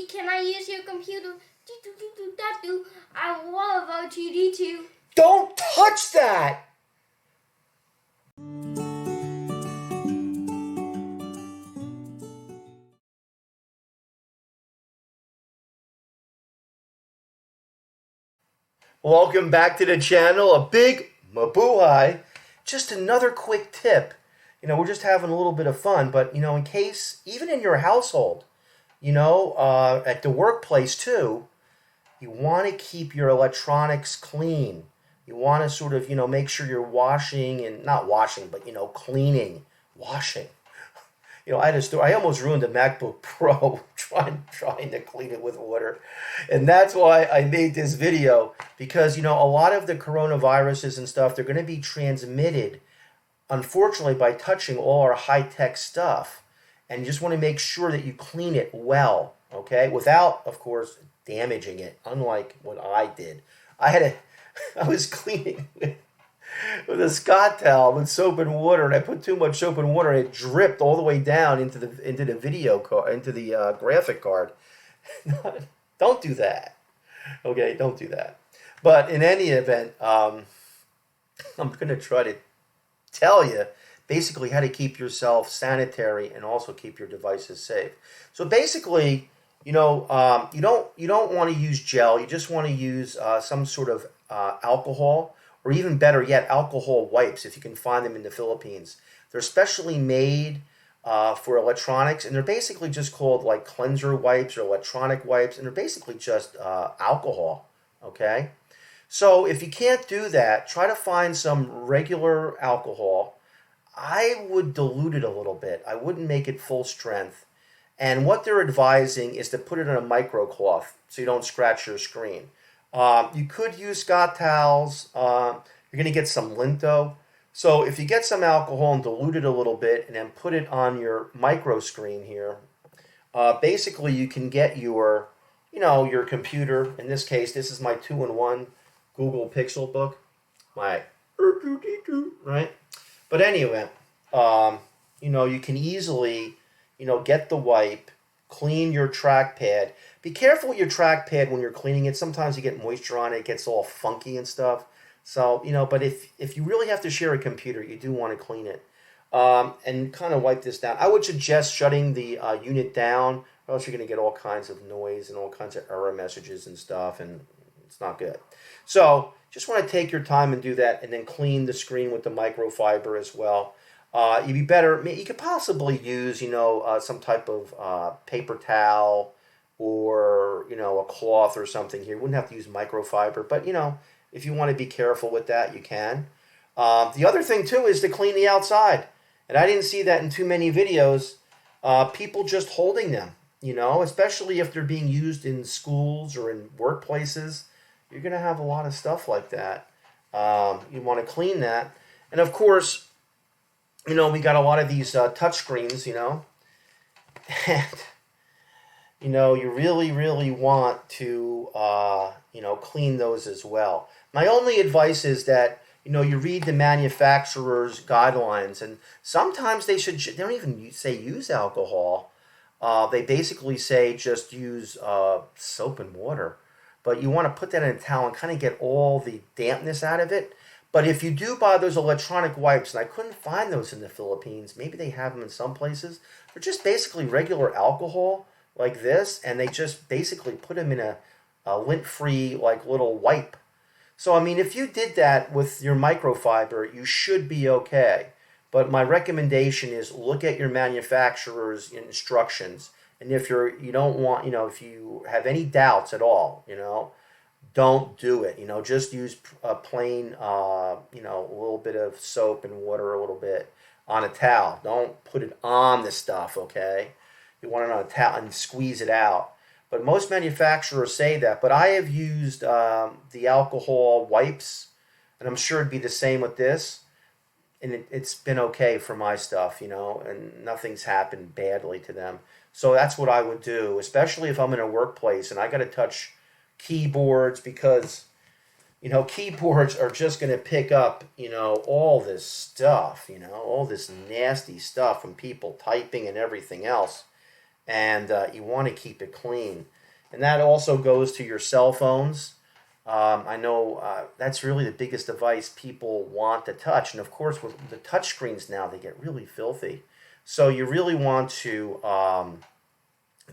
Daddy, can I use your computer? I love OTD2. Don't touch that! Welcome back to the channel. A big mabuhay. Just another quick tip. We're just having a little bit of fun, but, in case, even in your household, at the workplace too, you want to keep your electronics clean. You want to sort of, make sure you're washing and not washing, but, cleaning, washing. I almost ruined a MacBook Pro trying to clean it with water. And that's why I made this video, because, a lot of the coronaviruses and stuff, they're going to be transmitted, unfortunately, by touching all our high-tech stuff. And you just want to make sure that you clean it well, okay? Without, of course, damaging it, unlike what I did. I was cleaning with a Scott towel with soap and water, and I put too much soap and water, and it dripped all the way down into the video card, into the graphic card. Don't do that. Okay, don't do that. But in any event, I'm going to try to tell you basically how to keep yourself sanitary and also keep your devices safe. So basically, you don't want to use gel. You just want to use some sort of alcohol, or even better yet, alcohol wipes, if you can find them in the Philippines. They're specially made for electronics, and they're basically just called like cleanser wipes or electronic wipes, and they're basically just alcohol, okay? So if you can't do that, try to find some regular alcohol. I would dilute it a little bit. I wouldn't make it full strength. And what they're advising is to put it in a microcloth so you don't scratch your screen. You could use Scott towels. You're going to get some Linto. So if you get some alcohol and dilute it a little bit and then put it on your micro screen here, basically you can get your computer. In this case, this is my 2-in-1 Google Pixel book. Right? But anyway, you can easily, get the wipe, clean your trackpad. Be careful with your trackpad when you're cleaning it. Sometimes you get moisture on it. It gets all funky and stuff. So, but if you really have to share a computer, you do want to clean it. And kind of wipe this down. I would suggest shutting the unit down, or else you're going to get all kinds of noise and all kinds of error messages and stuff, and it's not good. So, just want to take your time and do that, and then clean the screen with the microfiber as well. You'd be better. You could possibly use, some type of paper towel, or, a cloth or something here. You wouldn't have to use microfiber, but, if you want to be careful with that, you can. The other thing, too, is to clean the outside. And I didn't see that in too many videos. People just holding them, especially if they're being used in schools or in workplaces. You're going to have a lot of stuff like that. You want to clean that. And, of course, we got a lot of these touch screens, and, you really, really want to, clean those as well. My only advice is that, you read the manufacturer's guidelines, and sometimes they don't even say use alcohol. They basically say just use soap and water. But you want to put that in a towel and kind of get all the dampness out of it. But if you do buy those electronic wipes, and I couldn't find those in the Philippines, maybe they have them in some places, they're just basically regular alcohol like this, and they just basically put them in a lint-free like little wipe. So, if you did that with your microfiber, you should be okay. But my recommendation is look at your manufacturer's instructions. And if you don't want, if you have any doubts at all, don't do it. Just use a plain, a little bit of soap and water, a little bit on a towel. Don't put it on the stuff, okay? You want it on a towel and squeeze it out. But most manufacturers say that. But I have used the alcohol wipes, and I'm sure it'd be the same with this. And it's been okay for my stuff, and nothing's happened badly to them. So that's what I would do, especially if I'm in a workplace and I got to touch keyboards, because, keyboards are just going to pick up, all this stuff, all this nasty stuff from people typing and everything else. and you want to keep it clean. And that also goes to your cell phones. I know that's really the biggest device people want to touch. And of course, with the touch screens now, they get really filthy. So you really want to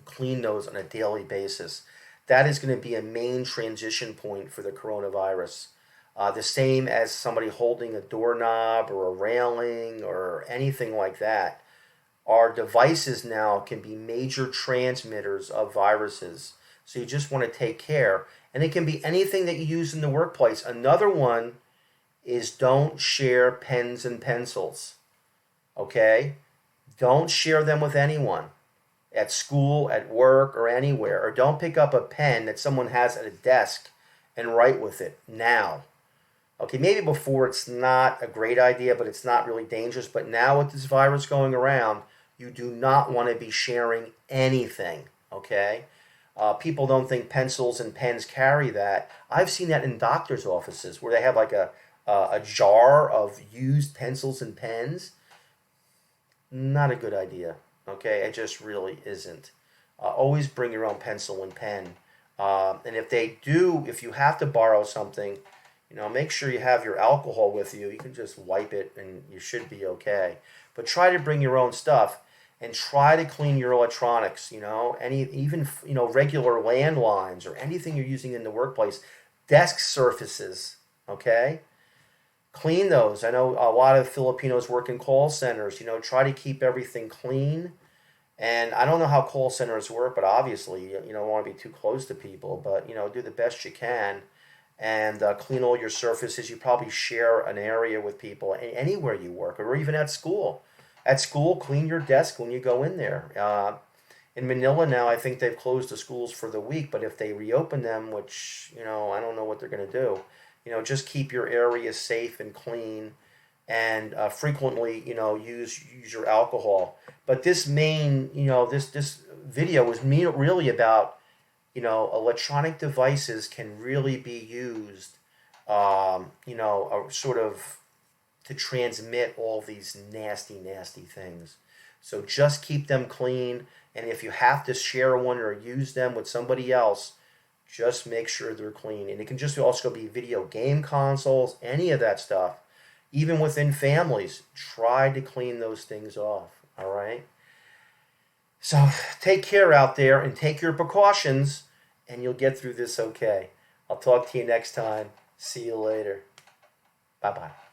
clean those on a daily basis. That is going to be a main transition point for the coronavirus. The same as somebody holding a doorknob or a railing or anything like that. Our devices now can be major transmitters of viruses. So you just want to take care. And it can be anything that you use in the workplace. Another one is don't share pens and pencils. Okay? Don't share them with anyone at school, at work, or anywhere. Or don't pick up a pen that someone has at a desk and write with it now. Okay, maybe before it's not a great idea, but it's not really dangerous. But now with this virus going around, you do not want to be sharing anything. Okay? People don't think pencils and pens carry that. I've seen that in doctors' offices where they have like a jar of used pencils and pens. Not a good idea. Okay, it just really isn't. Always bring your own pencil and pen. And if you have to borrow something, make sure you have your alcohol with you. You can just wipe it and you should be okay. But try to bring your own stuff. And try to clean your electronics, even regular landlines or anything you're using in the workplace, desk surfaces, okay? Clean those. I know a lot of Filipinos work in call centers, try to keep everything clean. And I don't know how call centers work, but obviously you don't want to be too close to people, but do the best you can and clean all your surfaces. You probably share an area with people anywhere you work or even at school. At school, clean your desk when you go in there. In Manila now, I think they've closed the schools for the week, but if they reopen them, which, I don't know what they're going to do, just keep your area safe and clean and frequently, use your alcohol. But this this video was really about, electronic devices can really be used, sort of to transmit all these nasty, nasty things. So just keep them clean. And if you have to share one or use them with somebody else, just make sure they're clean. And it can just also be video game consoles, any of that stuff. Even within families, try to clean those things off. All right? So take care out there and take your precautions, and you'll get through this okay. I'll talk to you next time. See you later. Bye-bye.